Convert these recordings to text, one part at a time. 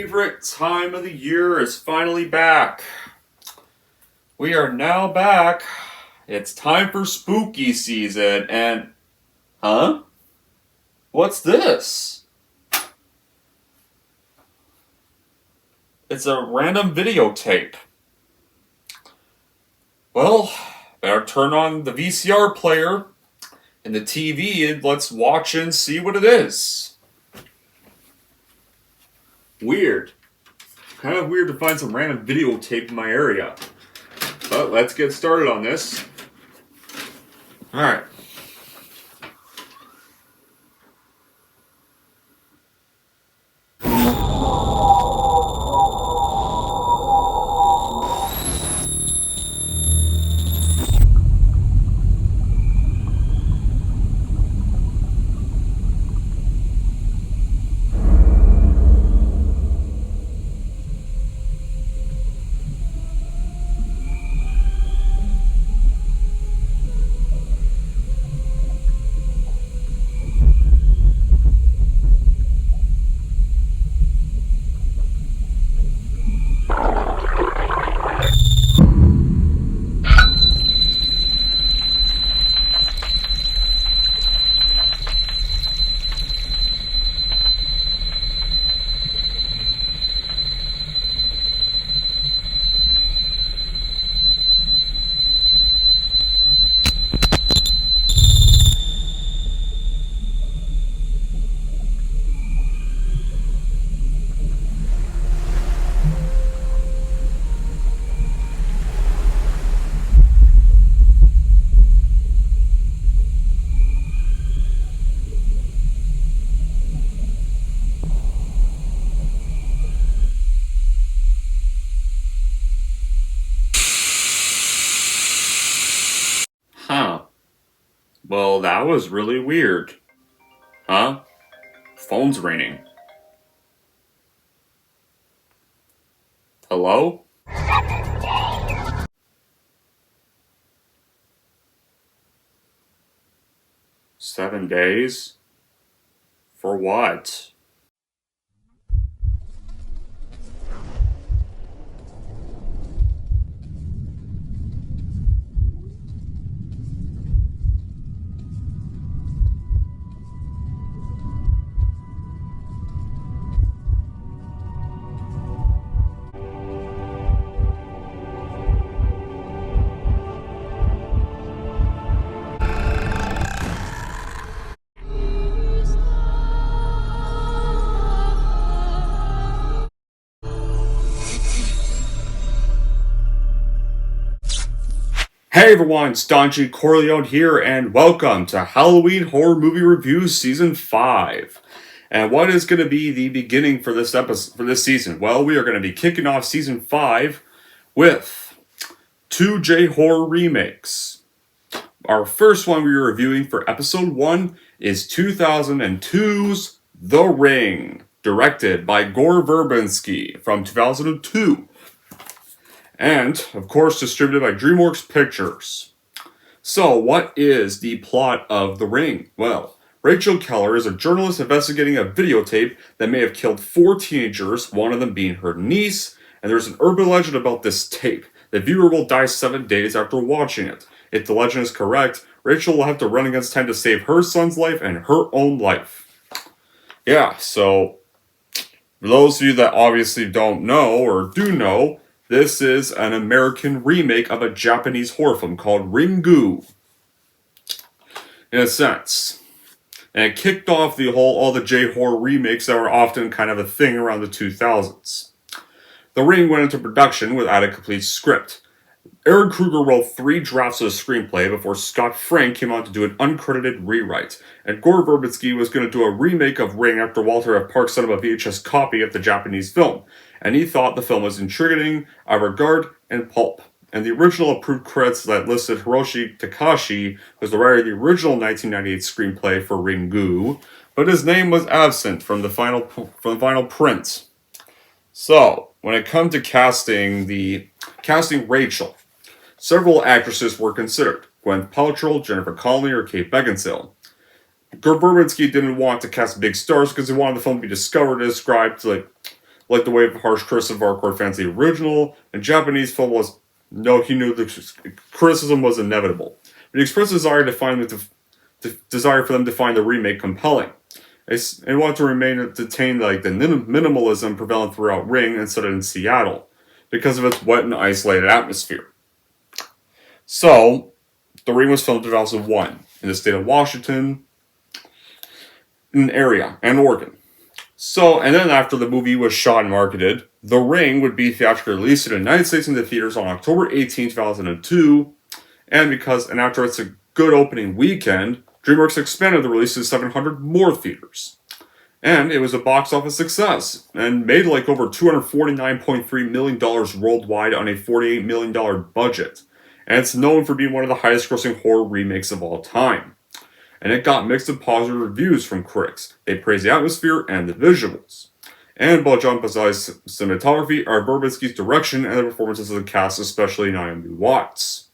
favorite time of the year is finally back. We are now back. It's time for spooky season and... Huh? What's this? It's a random videotape. Well, better turn on the VCR player and the TV and let's watch and see what it is. Weird. Kind of weird to find some random videotape in my area. But let's get started on this. Alright. Huh. Well, that was really weird. Huh? Phone's ringing. Hello? 7 days? For what? Hey everyone, Staunchy Corleone here, and welcome to Halloween Horror Movie Reviews Season 5. And what is going to be the beginning for this episode, for this season? Well, we are going to be kicking off Season 5 with 2 J-horror remakes. Our first one we are reviewing for Episode 1 is 2002's The Ring, directed by Gore Verbinski from 2002. And, of course, distributed by DreamWorks Pictures. So, what is the plot of The Ring? Well, Rachel Keller is a journalist investigating a videotape that may have killed 4 teenagers, one of them being her niece, and there's an urban legend about this tape. The viewer will die 7 days after watching it. If the legend is correct, Rachel will have to run against time to save her son's life and her own life. Yeah, so, for those of you that obviously don't know, or do know, this is an American remake of a Japanese horror film called RINGU, in a sense. And it kicked off all the J-horror remakes that were often kind of a thing around the 2000s. The Ring went into production without a complete script. Aaron Kruger wrote 3 drafts of the screenplay before Scott Frank came on to do an uncredited rewrite. And Gore Verbinski was going to do a remake of Ring after Walter F. Park sent him a VHS copy of the Japanese film. And he thought the film was intriguing, avant-garde, and pulp. And the original approved credits that listed Hiroshi Takashi was the writer of the original 1998 screenplay for Ringu, but his name was absent from the final print. So, when it comes to casting Rachel, several actresses were considered: Gwyneth Paltrow, Jennifer Connelly, or Kate Beckinsale. Gore Verbinski didn't want to cast big stars because he wanted the film to be discovered and described like the wave of harsh criticism of hardcore fans the original, and Japanese film was, no, he knew the criticism was inevitable. But he expressed a desire desire for them to find the remake compelling. And wanted to detain like the minimalism prevalent throughout Ring instead of in Seattle, because of its wet and isolated atmosphere. So, The Ring was filmed in 2001 in the state of Washington, an area, and Oregon. So, and then after the movie was shot and marketed, The Ring would be theatrically released in the United States in the theaters on October 18, 2002, and after it's a good opening weekend, DreamWorks expanded the release to 700 more theaters. And it was a box office success, and made like over $249.3 million worldwide on a $48 million budget. And it's known for being one of the highest grossing horror remakes of all time. And it got mixed and positive reviews from critics. They praised the atmosphere and the visuals. And while John Bazai's cinematography, Gore Verbinski's direction, and the performances of the cast, especially Naomi Watts.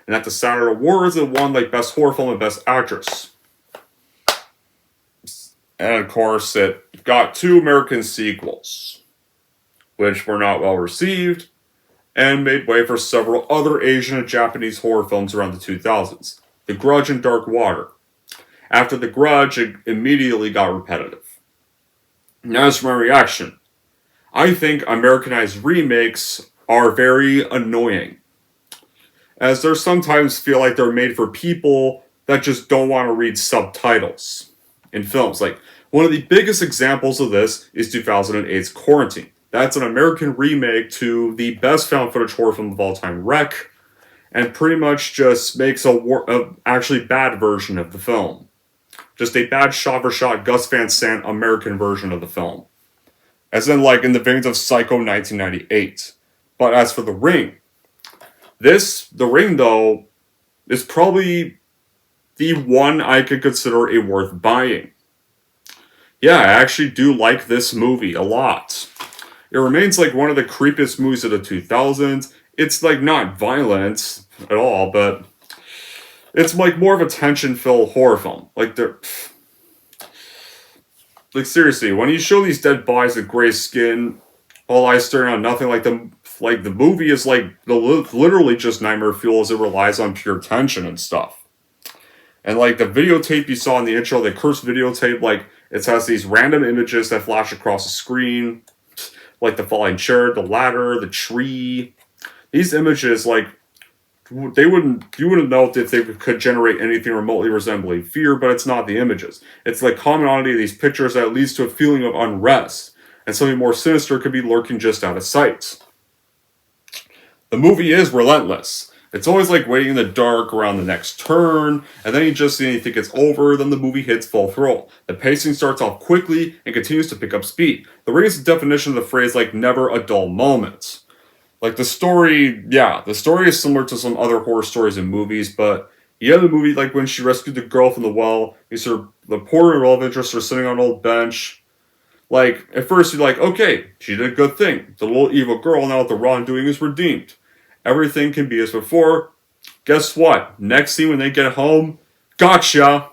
And at the Saturn Awards, it won like Best Horror Film and Best Actress. And of course, it got 2 American sequels, which were not well received, and made way for several other Asian and Japanese horror films around the 2000s. The Grudge and Dark Water. After The Grudge, it immediately got repetitive. Now as for my reaction, I think Americanized remakes are very annoying, as they sometimes feel like they're made for people that just don't want to read subtitles in films. Like, one of the biggest examples of this is 2008's Quarantine. That's an American remake to the best found footage horror film of all time, Wreck, and pretty much just makes a actually bad version of the film. Just a bad shot-for-shot Gus Van Sant American version of the film. As in, like, in the veins of Psycho 1998. But as for The Ring, The Ring, though, is probably the one I could consider a worth buying. Yeah, I actually do like this movie a lot. It remains like one of the creepiest movies of the 2000s. It's like not violent at all, but it's like more of a tension-filled horror film. Like seriously, when you show these dead bodies with gray skin, all eyes staring on nothing, like the movie is like literally just nightmare fuel as it relies on pure tension and stuff. And like the videotape you saw in the intro, the cursed videotape, like it has these random images that flash across the screen, like the falling chair, the ladder, the tree. These images, like, you wouldn't know if they could generate anything remotely resembling fear, but it's not the images. It's the commonality of these pictures that leads to a feeling of unrest, and something more sinister could be lurking just out of sight. The movie is relentless. It's always like waiting in the dark around the next turn, and then when you think it's over, then the movie hits full throttle. The pacing starts off quickly and continues to pick up speed. The Ring is the definition of the phrase, like, never a dull moment. Like, the story is similar to some other horror stories and movies, but the movie, like, when she rescued the girl from the well, the poor and love interest are sitting on an old bench. Like, at first you're like, okay, she did a good thing. The little evil girl, now with the wrongdoing, is redeemed. Everything can be as before. Guess what? Next scene when they get home, gotcha!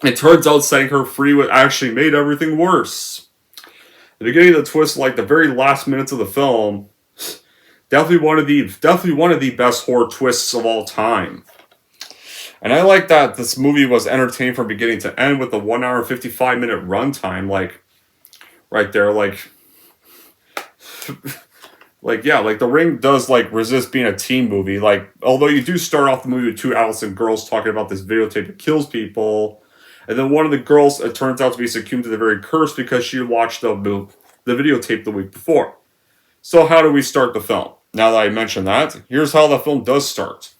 It turns out setting her free would actually made everything worse. The beginning of the twist, like the very last minutes of the film, definitely one of the best horror twists of all time. And I like that this movie was entertaining from beginning to end with a 1 hour 55 minute runtime, like right there, like The Ring does, like, resist being a teen movie. Like, although you do start off the movie with 2 adolescent girls talking about this videotape that kills people, and then one of the girls, it turns out to be succumbed to the very curse because she watched the videotape the week before. So how do we start the film? Now that I mentioned that, here's how the film does start.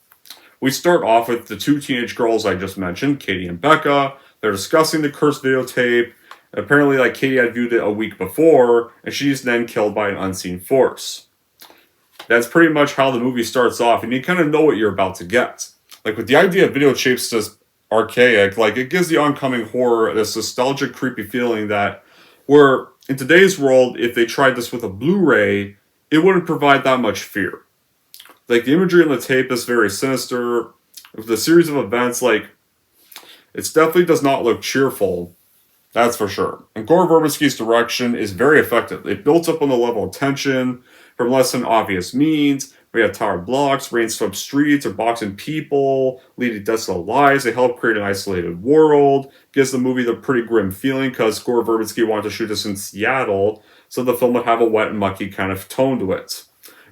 We start off with the 2 teenage girls I just mentioned, Katie and Becca. They're discussing the cursed videotape. Apparently, like, Katie had viewed it a week before, and she's then killed by an unseen force. That's pretty much how the movie starts off, and you kind of know what you're about to get. Like, with the idea of videotapes just archaic, like, it gives the oncoming horror this nostalgic, creepy feeling that, where, in today's world, if they tried this with a Blu-ray, it wouldn't provide that much fear. Like, the imagery in the tape is very sinister. With the series of events, like, it definitely does not look cheerful. That's for sure. And Gore Verbinski's direction is very effective. It builds up on the level of tension from less than obvious means. We have towered blocks, rain-swept streets, or boxing people, leading desolate lives. They help create an isolated world. Gives the movie the pretty grim feeling because Gore Verbinski wanted to shoot this in Seattle, so the film would have a wet and mucky kind of tone to it.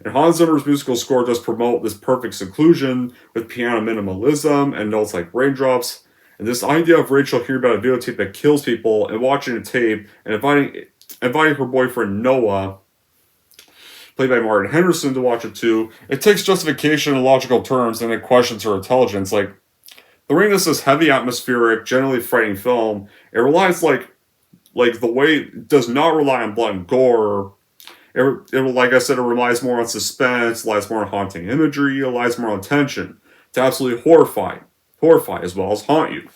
And Hans Zimmer's musical score does promote this perfect seclusion with piano minimalism and notes like raindrops. And this idea of Rachel hearing about a videotape that kills people and watching a tape and inviting her boyfriend Noah, played by Martin Henderson, to watch it too, it takes justification in logical terms and it questions her intelligence. Like, The Ring is this heavy atmospheric, generally frightening film. It relies like the way it does not rely on blood and gore. Like I said, it relies more on suspense, relies more on haunting imagery, relies more on tension to absolutely horrify as well as haunt you.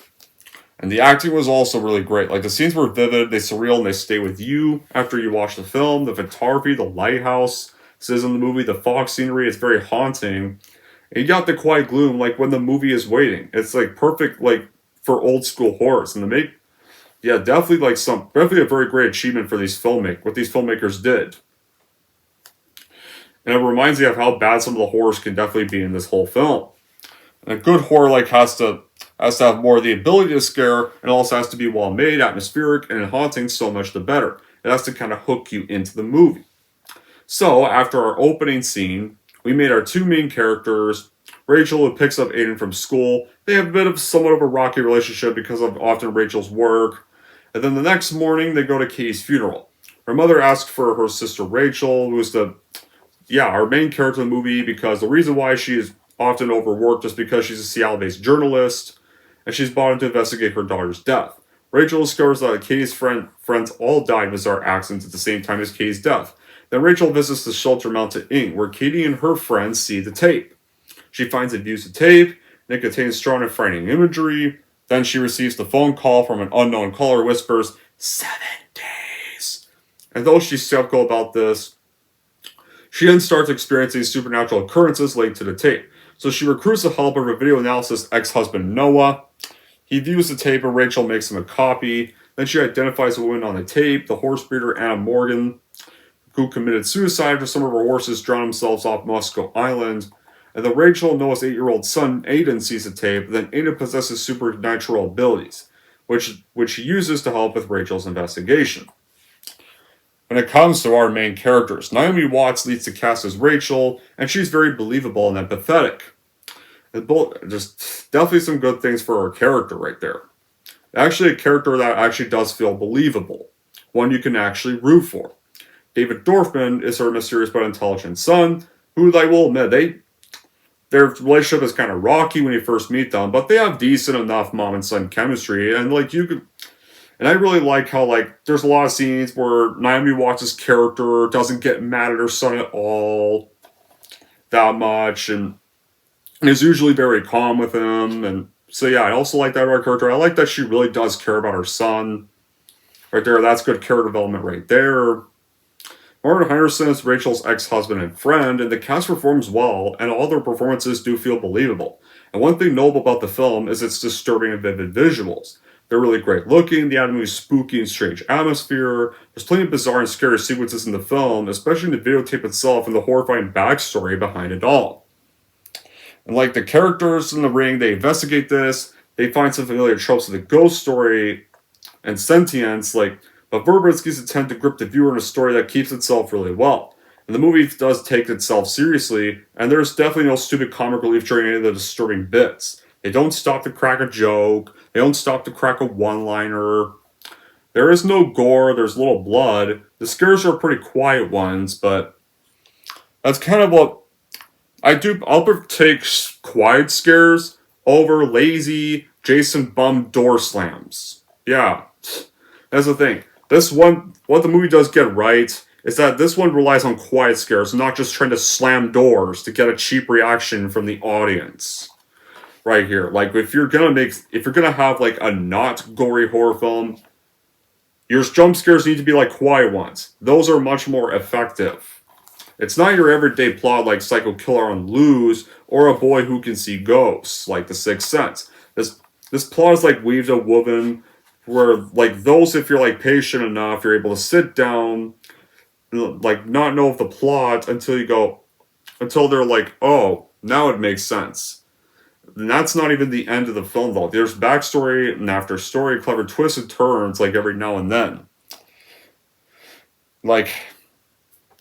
And the acting was also really great. Like, the scenes were vivid, they surreal, and they stay with you after you watch the film. The photography, the lighthouse, says in the movie, the fog scenery, it's very haunting. And you got the quiet gloom, like when the movie is waiting. It's like perfect, like for old school horrors. And definitely a very great achievement for what these filmmakers did. And it reminds me of how bad some of the horrors can definitely be in this whole film. And a good horror has to have more of the ability to scare, and also has to be well made, atmospheric, and haunting. So much the better. It has to kind of hook you into the movie. So after our opening scene, we made our two main characters. Rachel, who picks up Aiden from school. They have somewhat of a rocky relationship because of often Rachel's work. And then the next morning, they go to Katie's funeral. Her mother asks for her sister Rachel, who's our main character in the movie, because the reason why she is often overworked is because she's a Seattle-based journalist, and she's brought in to investigate her daughter's death. Rachel discovers that Katie's friends all died in bizarre accidents at the same time as Katie's death. Then Rachel visits the shelter Mountain Inn, where Katie and her friends see the tape. She finds and views the tape, and it contains strong and frightening imagery. Then she receives the phone call from an unknown caller, whispers, 7 days. And though she's skeptical about this, she then starts experiencing supernatural occurrences linked to the tape. So she recruits the help of her video analysis ex-husband Noah. He views the tape and Rachel makes him a copy. Then she identifies the woman on the tape, the horse breeder Anna Morgan, who committed suicide after some of her horses drowned themselves off Musco Island. And then Rachel, Noah's 8-year-old son Aiden, sees the tape. Then Aiden possesses supernatural abilities, which he uses to help with Rachel's investigation. When it comes to our main characters, Naomi Watts leads the cast as Rachel, and she's very believable and empathetic. Just definitely some good things for her character right there. Actually, a character that actually does feel believable. One you can actually root for. David Dorfman is her mysterious but intelligent son, who I will admit, their relationship is kind of rocky when you first meet them, but they have decent enough mom and son chemistry, and And I really like how, there's a lot of scenes where Naomi Watts' character doesn't get mad at her son at all that much, and is usually very calm with him. And so, yeah, I also like that about her character. I like that she really does care about her son. Right there, that's good character development right there. Martin Henderson is Rachel's ex-husband and friend, and the cast performs well, and all their performances do feel believable. And one thing notable about the film is its disturbing and vivid visuals. They're really great looking, the movie's spooky and strange atmosphere. There's plenty of bizarre and scary sequences in the film, especially in the videotape itself and the horrifying backstory behind it all. And the characters in The Ring, they investigate this, they find some familiar tropes of the ghost story and sentience, but Verbinski's attempt to grip the viewer in a story that keeps itself really well. And the movie does take itself seriously, and there's definitely no stupid comic relief during any of the disturbing bits. They don't stop to crack a joke. They don't stop to crack a one-liner. There is no gore. There's little blood. The scares are pretty quiet ones, but that's kind of what I do. I'll take quiet scares over lazy Jason Bum door slams. Yeah, that's the thing. This one, what the movie does get right is that this one relies on quiet scares, not just trying to slam doors to get a cheap reaction from the audience. Right here, if you're gonna have a not gory horror film, your jump scares need to be quiet ones. Those are much more effective. It's not your everyday plot like Psycho Killer on Loose or A Boy Who Can See Ghosts, like The Sixth Sense. This plot is weaved and woven where, like, those, if you're, like, patient enough, you're able to sit down, like, not know of the plot until they're like, oh, now it makes sense. And that's not even the end of the film, though. There's backstory and after story, clever twists and turns, like, every now and then. Like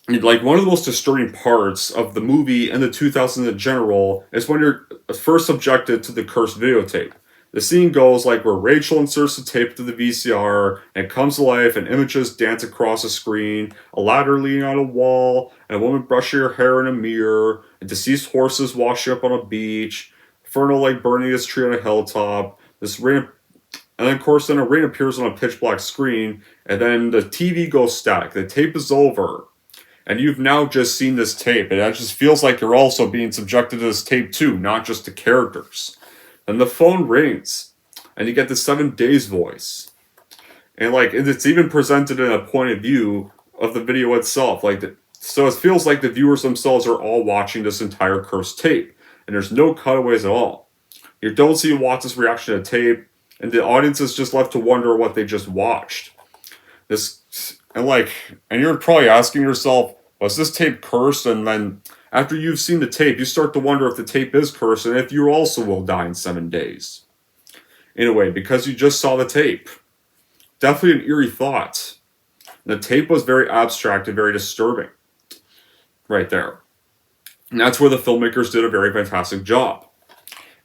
one of the most disturbing parts of the movie and the 2000s in general is when you're first subjected to the cursed videotape. The scene goes like where Rachel inserts the tape to the VCR and it comes to life and images dance across the screen, a ladder leaning on a wall, and a woman brushing her hair in a mirror, and deceased horses washing up on a beach, Inferno like burning this tree on a hilltop, this rain, and then of course then a rain appears on a pitch black screen, and then the TV goes static, the tape is over. And you've now just seen this tape, and it just feels like you're also being subjected to this tape too, not just the characters. And the phone rings, and you get the 7 Days voice. And like it's even presented in a point of view of the video itself. So it feels like the viewers themselves are all watching this entire cursed tape. And there's no cutaways at all. You don't see Watts' reaction to the tape, and the audience is just left to wonder what they just watched. And you're probably asking yourself, was this tape cursed? And then after you've seen the tape, you start to wonder if the tape is cursed and if you also will die in 7 days. In a way, because you just saw the tape. Definitely an eerie thought. And the tape was very abstract and very disturbing. Right there. And that's where the filmmakers did a very fantastic job.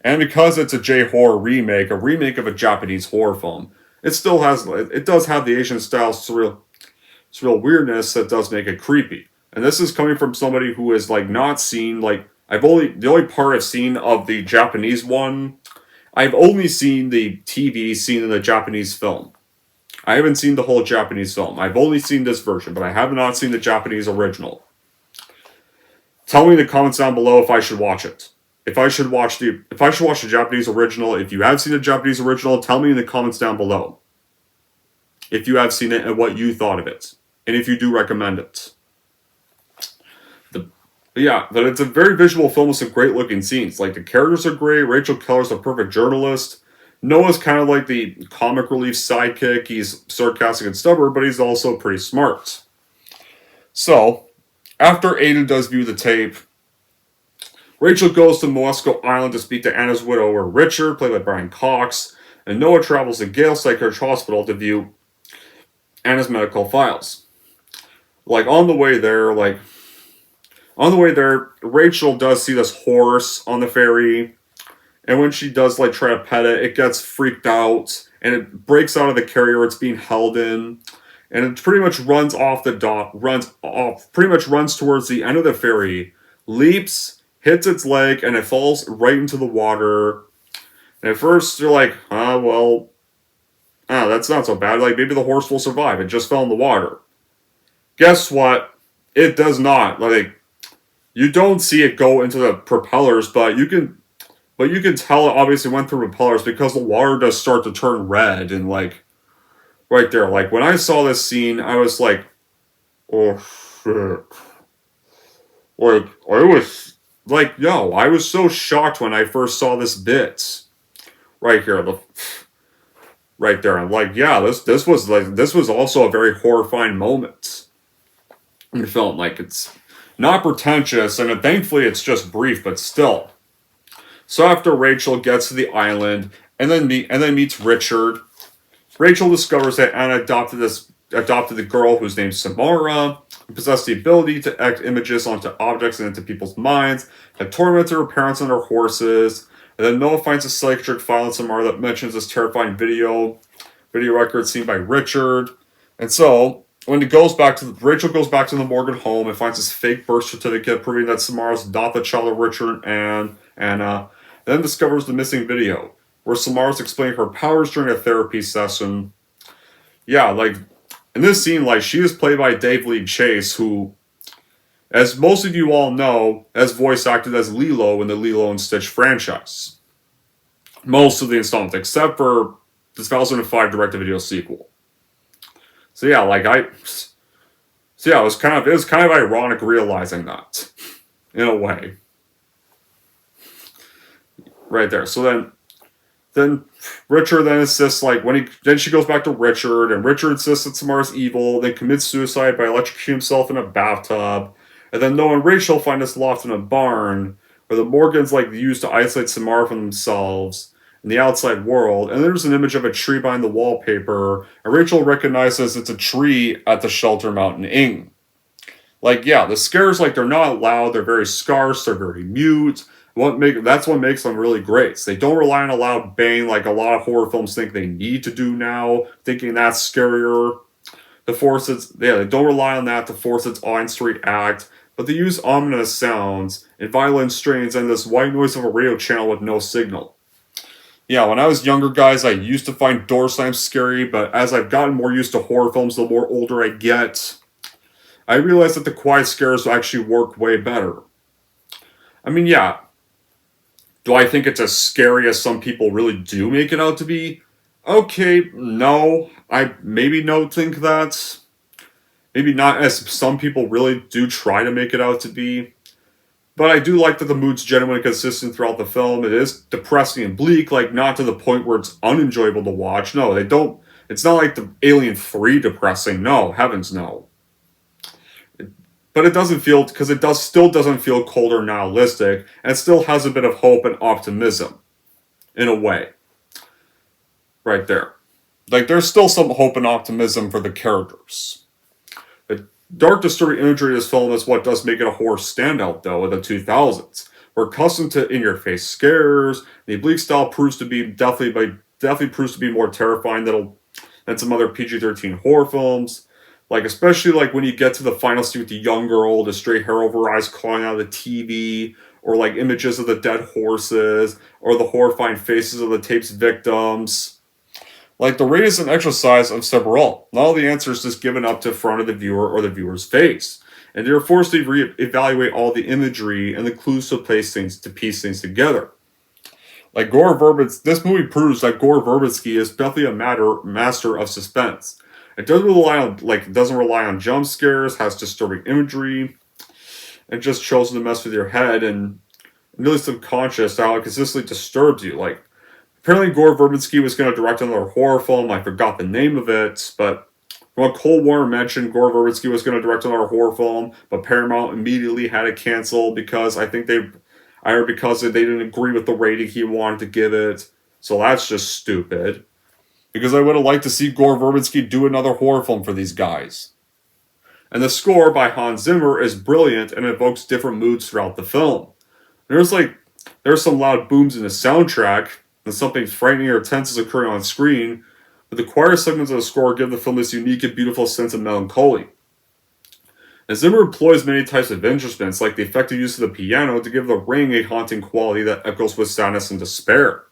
And because it's a J-horror remake, a remake of a Japanese horror film, it does have the Asian style surreal weirdness that does make it creepy. And this is coming from somebody who has like not seen the only part I've seen of the Japanese one, I've only seen the TV scene in the Japanese film. I haven't seen the whole Japanese film. I've only seen this version, but I have not seen the Japanese original. Tell me in the comments down below if I should watch it. If I should watch the Japanese original. If you have seen the Japanese original, tell me in the comments down below. If you have seen it and what you thought of it. And if you do recommend it. But it's a very visual film with some great looking scenes. Like the characters are great. Rachel Keller's a perfect journalist. Noah's kind of like the comic relief sidekick. He's sarcastic and stubborn, but he's also pretty smart. So, after Ada does view the tape, Rachel goes to Moesco Island to speak to Anna's widower, Richard, played by Brian Cox, and Noah travels to Gale Psychiatric Hospital to view Anna's medical files. On the way there, Rachel does see this horse on the ferry, and when she does try to pet it, it gets freaked out, and it breaks out of the carrier it's being held in, and it pretty much runs off the dock, runs towards the end of the ferry, leaps, hits its leg, and it falls right into the water. And at first, you're like, that's not so bad. Maybe the horse will survive. It just fell in the water. Guess what? It does not. You don't see it go into the propellers, but you can tell it obviously went through propellers because the water does start to turn red and right there. When I saw this scene, I was like, oh shit. I was so shocked when I first saw this bit. Right here, right there. I'm like, yeah, this was also a very horrifying moment in the film. It's not pretentious, and thankfully it's just brief, but still. So after Rachel gets to the island and then meets Richard, Rachel discovers that Anna adopted the girl whose name's Samara, who possessed the ability to act images onto objects and into people's minds, had tormented her parents and her horses. And then Noah finds a psychiatric file in Samara that mentions this terrifying video record seen by Richard. And so, when Rachel goes back to the Morgan home and finds this fake birth certificate proving that Samara's not the child of Richard and Anna, then discovers the missing video, where Samara's explaining her powers during a therapy session. Yeah, in this scene, she is played by Dave Lee Chase, who, as most of you all know, has voice acted as Lilo in the Lilo and Stitch franchise. Most of the installments, except for the 2005 direct-to-video sequel. So yeah, it was kind of ironic realizing that, in a way. Right there. So then, Then Richard then insists, like, then she goes back to Richard, and Richard insists that Samara's evil, then commits suicide by electrocuting himself in a bathtub. And then Noah and Rachel find this loft in a barn, where the Morgans, like, use to isolate Samara from themselves in the outside world. And there's an image of a tree behind the wallpaper, and Rachel recognizes it's a tree at the Shelter Mountain Inn. Like, yeah, the scares, like, they're not loud, they're very scarce, they're very mute. That's what makes them really great. So they don't rely on a loud bang like a lot of horror films think they need to do now, thinking that's scarier. They don't rely on that to force its audience to react, but they use ominous sounds and violent strains and this white noise of a radio channel with no signal. Yeah, when I was younger, guys, I used to find door slams scary, but as I've gotten more used to horror films, the more older I get, I realized that the quiet scares actually work way better. I mean, yeah, do I think it's as scary as some people really do make it out to be? Okay, no. I maybe don't think that. Maybe not as some people really do try to make it out to be. But I do like that the mood's genuinely consistent throughout the film. It is depressing and bleak, like not to the point where it's unenjoyable to watch. No, they don't. It's not like the Alien 3 depressing. No, heavens no. But it doesn't feel, because still doesn't feel cold or nihilistic, and it still has a bit of hope and optimism, in a way. Right there. Like, there's still some hope and optimism for the characters. The dark, disturbing imagery of this film is what does make it a horror standout, though, in the 2000s. We're accustomed to in-your-face scares. The oblique style definitely proves to be more terrifying than some other PG-13 horror films. Like, especially, like, when you get to the final scene with the young girl, the straight hair over her eyes clawing out of the TV, or, like, images of the dead horses, or the horrifying faces of the tape's victims. Like, the rate is an exercise of several. Not all the answers just given up to front of the viewer or the viewer's face. And they're forced to evaluate all the imagery and the clues to piece things together. Like, this movie proves that Gore Verbinski is definitely a master of suspense. It doesn't rely on jump scares, has disturbing imagery. It just chosen to mess with your head and really subconscious how it consistently disturbs you. Like, apparently Gore Verbinski was going to direct another horror film. I forgot the name of it, but from what Cold War mentioned, Gore Verbinski was going to direct another horror film, but Paramount immediately had it canceled because they didn't agree with the rating he wanted to give it. So that's just stupid. Because I would have liked to see Gore Verbinski do another horror film for these guys. And the score by Hans Zimmer is brilliant and evokes different moods throughout the film. There's some loud booms in the soundtrack, and something frightening or tense is occurring on screen, but the choir segments of the score give the film this unique and beautiful sense of melancholy. And Zimmer employs many types of instruments, like the effective use of the piano, to give the ring a haunting quality that echoes with sadness and despair,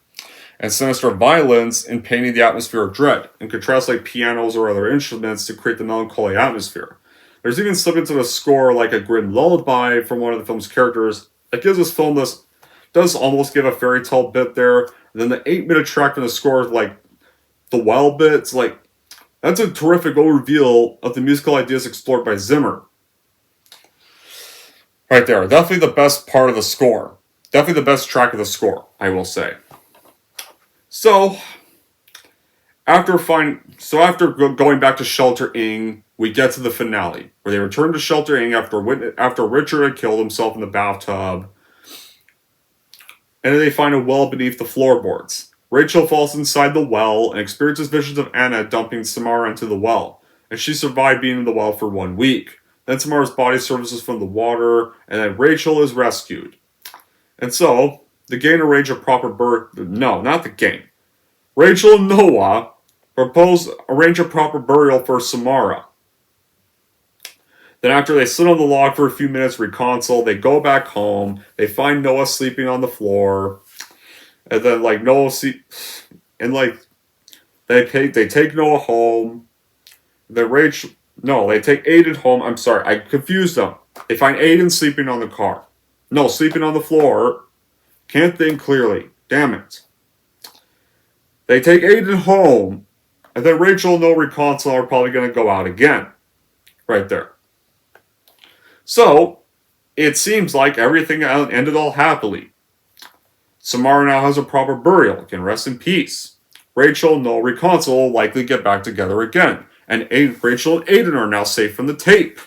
and sinister violence in painting the atmosphere of dread, and contrasts like pianos or other instruments to create the melancholy atmosphere. There's even snippets of a score like a grim lullaby from one of the film's characters that gives this film does almost give a fairy tale bit there. And then the 8-minute track from the score, like the well bits, like that's a terrific overview of the musical ideas explored by Zimmer. Right there, definitely the best part of the score. Definitely the best track of the score, I will say. So, after going back to Shelter Inn, we get to the finale, where they return to Shelter Inn after Richard had killed himself in the bathtub, and then they find a well beneath the floorboards. Rachel falls inside the well and experiences visions of Anna dumping Samara into the well, and she survived being in the well for 1 week. Then Samara's body surfaces from the water, and then Rachel is rescued. And so, the gang arrange a proper Rachel and Noah arrange a proper burial for Samara. Then after they sit on the log for a few minutes, reconsole, they go back home, they find Noah sleeping on the floor, and then they take Noah home, they take Aiden home, I'm sorry, I confused them. They find Aiden sleeping on sleeping on the floor, can't think clearly, damn it. They take Aiden home, and then Rachel and Noah reconcile are probably going to go out again. Right there. So, it seems like everything ended all happily. Samara now has a proper burial, can rest in peace. Rachel and Noel reconcile will likely get back together again, and Rachel and Aiden are now safe from the tape.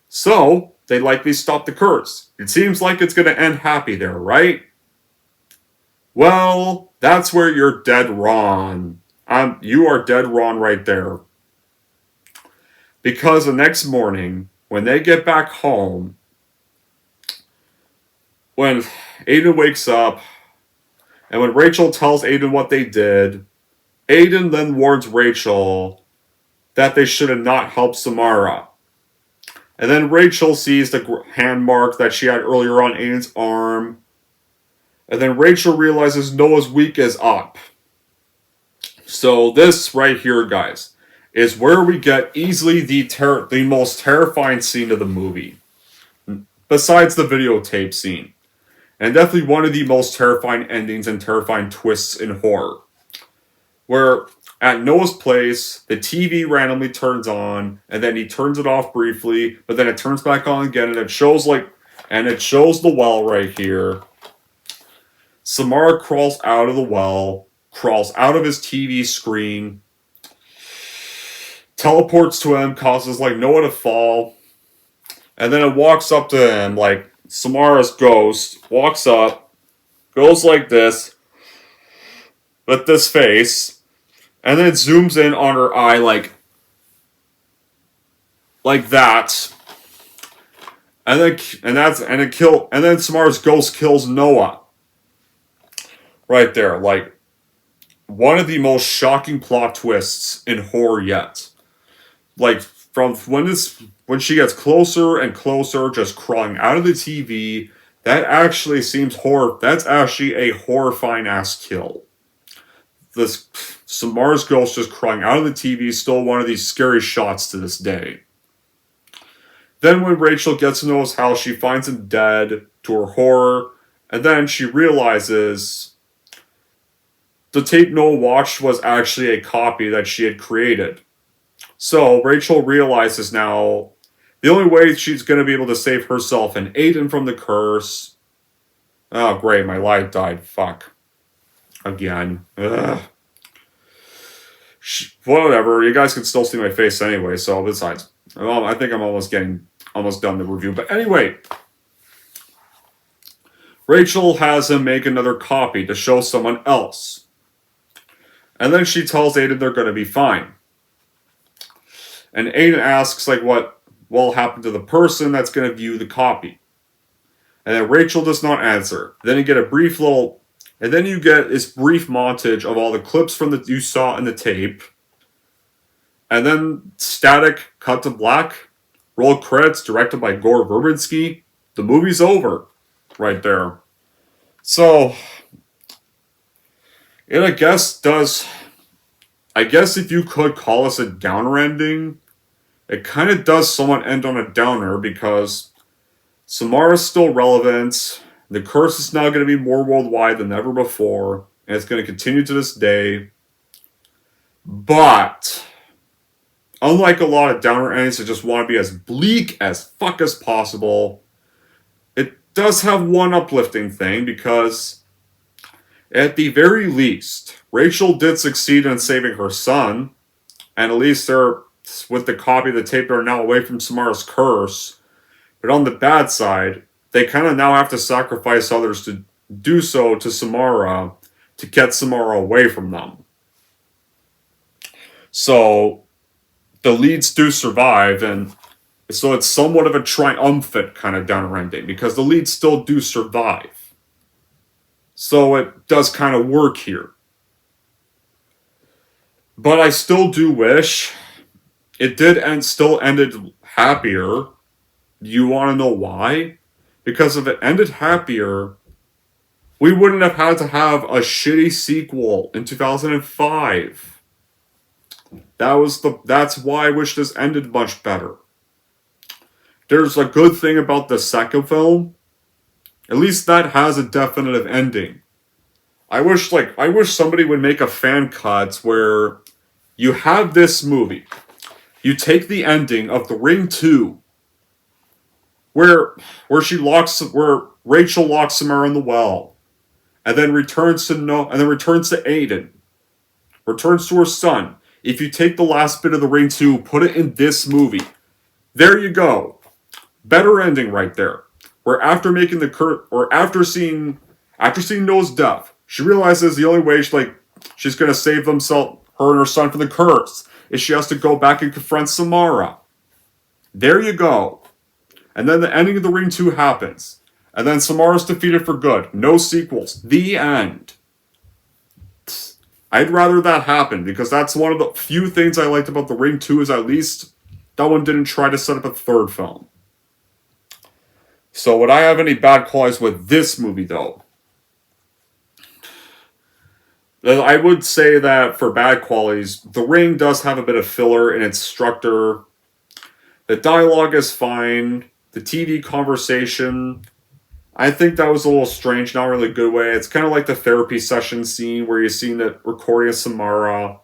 So, they likely stop the curse. It seems like it's going to end happy there, right? Well, that's where you're dead wrong. You are dead wrong right there. Because the next morning, when they get back home, when Aiden wakes up, and when Rachel tells Aiden what they did, Aiden then warns Rachel that they should have not helped Samara. And then Rachel sees the hand mark that she had earlier on Aiden's arm. And then Rachel realizes Noah's week is up. So this right here, guys, is where we get easily the most terrifying scene of the movie. Besides the videotape scene. And definitely one of the most terrifying endings and terrifying twists in horror. Where at Noah's place, the TV randomly turns on, and then he turns it off briefly, but then it turns back on again, and it shows the well right here. Samara crawls out of the well, crawls out of his TV screen, teleports to him, causes Noah to fall, and then it walks up to him, Samara's ghost walks up, goes like this, with this face, and then it zooms in on her eye like that. And then Samara's ghost kills Noah. Right there, one of the most shocking plot twists in horror yet. From when she gets closer and closer, just crawling out of the TV, that actually seems that's actually a horrifying ass kill. This Samara's ghost just crawling out of the TV is still one of these scary shots to this day. Then when Rachel gets to Noah's house, she finds him dead, to her horror, and then she realizes the tape Noah watched was actually a copy that she had created. So Rachel realizes now the only way she's going to be able to save herself and Aiden from the curse... Oh great, my light died. Fuck. Again. Ugh. Whatever, you guys can still see my face anyway, so besides. I think I'm almost done the review. But anyway, Rachel has him make another copy to show someone else. And then she tells Aiden they're going to be fine. And Aiden asks, what will happen to the person that's going to view the copy. And then Rachel does not answer. Then you get this brief montage of all the clips from you saw in the tape. And then static, cut to black, roll credits, directed by Gore Verbinski. The movie's over. Right there. So, it I guess if you could call this a downer ending, it kind of does somewhat end on a downer because Samara's still relevant. The curse is now going to be more worldwide than ever before, and it's going to continue to this day. But, unlike a lot of downer endings that just want to be as bleak as fuck as possible, it does have one uplifting thing because, at the very least, Rachel did succeed in saving her son, and at least they're, with the copy of the tape, they're now away from Samara's curse. But on the bad side, they kind of now have to sacrifice others to do so to Samara to get Samara away from them. So, the leads do survive, and so it's somewhat of a triumphant kind of downer ending, because the leads still do survive. So it does kind of work here. But I still do wish it did still ended happier. You want to know why? Because if it ended happier, we wouldn't have had to have a shitty sequel in 2005. That's why I wish this ended much better. There's a good thing about the second film. At least that has a definitive ending. I wish somebody would make a fan cut where you have this movie. You take the ending of The Ring 2. where Rachel locks Samara in the well, and then returns to Aiden, returns to her son. If you take the last bit of The Ring 2, put it in this movie, there you go. Better ending right there. Where after seeing Noah's death, she realizes the only way she's gonna save her and her son from the curse is she has to go back and confront Samara. There you go. And then the ending of The Ring 2 happens. And then Samara's defeated for good. No sequels. The end. I'd rather that happen, because that's one of the few things I liked about The Ring 2, is at least that one didn't try to set up a third film. So would I have any bad qualities with this movie, though? I would say that for bad qualities, The Ring does have a bit of filler in its structure. The dialogue is fine. The TV conversation, I think that was a little strange, not really a good way. It's kind of like the therapy session scene where you see the recording of Samara.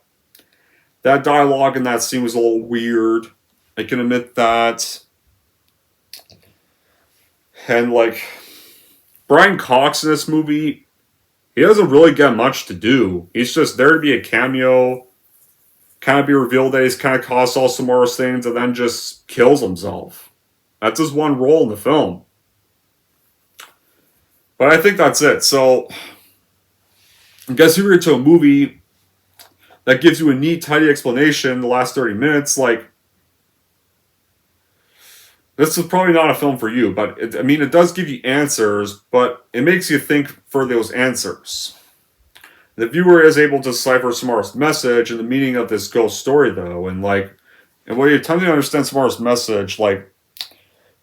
That dialogue in that scene was a little weird. I can admit that. And Brian Cox in this movie, he doesn't really get much to do. He's just there to be a cameo, kind of be revealed that he's kind of caused all Samara's things, and then just kills himself. That's his one role in the film. But I think that's it. So, I guess if you're into a movie that gives you a neat, tidy explanation the last 30 minutes, this is probably not a film for you. But, it does give you answers, but it makes you think for those answers. The viewer is able to decipher Samara's message and the meaning of this ghost story, though. And when you're trying to understand Samara's message,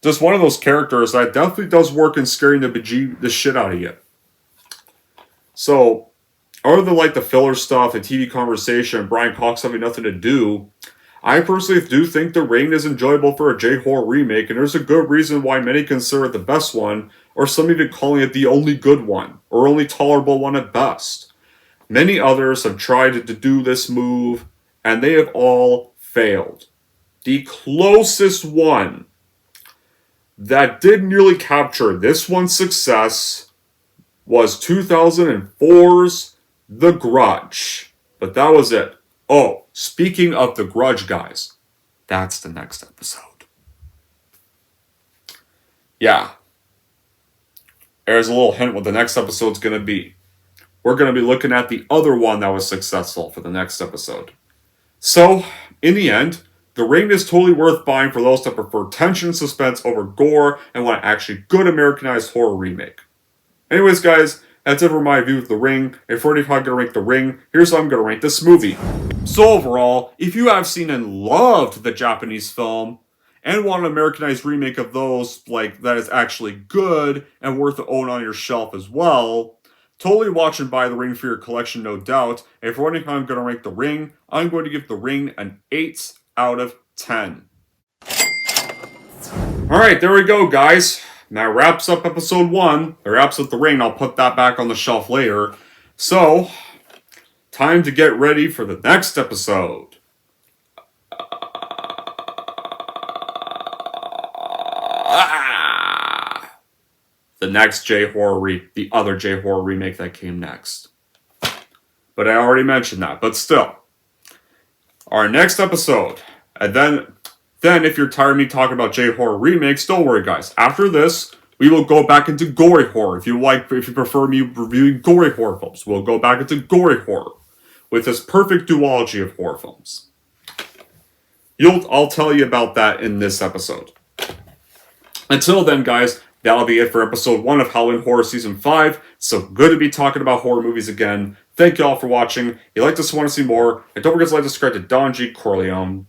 just one of those characters that definitely does work in scaring the shit out of you. So, other than the filler stuff, the TV conversation, and Brian Cox having nothing to do, I personally do think The Ring is enjoyable for a J-horror remake, and there's a good reason why many consider it the best one, or some even calling it the only good one, or only tolerable one at best. Many others have tried to do this move, and they have all failed. The closest one that did nearly capture this one's success was 2004's The Grudge. But that was it. Oh, speaking of The Grudge, guys, that's the next episode. Yeah. There's a little hint what the next episode's going to be. We're going to be looking at the other one that was successful for the next episode. So, in the end, The Ring is totally worth buying for those that prefer tension and suspense over gore and want an actually good Americanized horror remake. Anyways, guys, that's it for my review of The Ring. And for how I'm going to rank The Ring, here's how I'm going to rank this movie. So overall, if you have seen and loved the Japanese film, and want an Americanized remake of those that is actually good and worth to own on your shelf as well, totally watch and buy The Ring for your collection, no doubt. And if you're wondering how I'm going to rank The Ring, I'm going to give The Ring an 8 out of 10. Alright, there we go, guys. That wraps up episode 1. It wraps up The Ring. I'll put that back on the shelf later. So, time to get ready for the next episode. The next the other J-horror remake that came next. But I already mentioned that, but still. Our next episode, and then if you're tired of me talking about J-horror remakes, don't worry, guys. After this, we will go back into gory horror. If you prefer me reviewing gory horror films, we'll go back into gory horror with this perfect duology of horror films. I'll tell you about that in this episode. Until then, guys, that'll be it for episode 1 of Halloween Horror Season 5. So good to be talking about horror movies again. Thank you all for watching. If you like this and want to see more, and don't forget to like and subscribe to Don G. Corleone.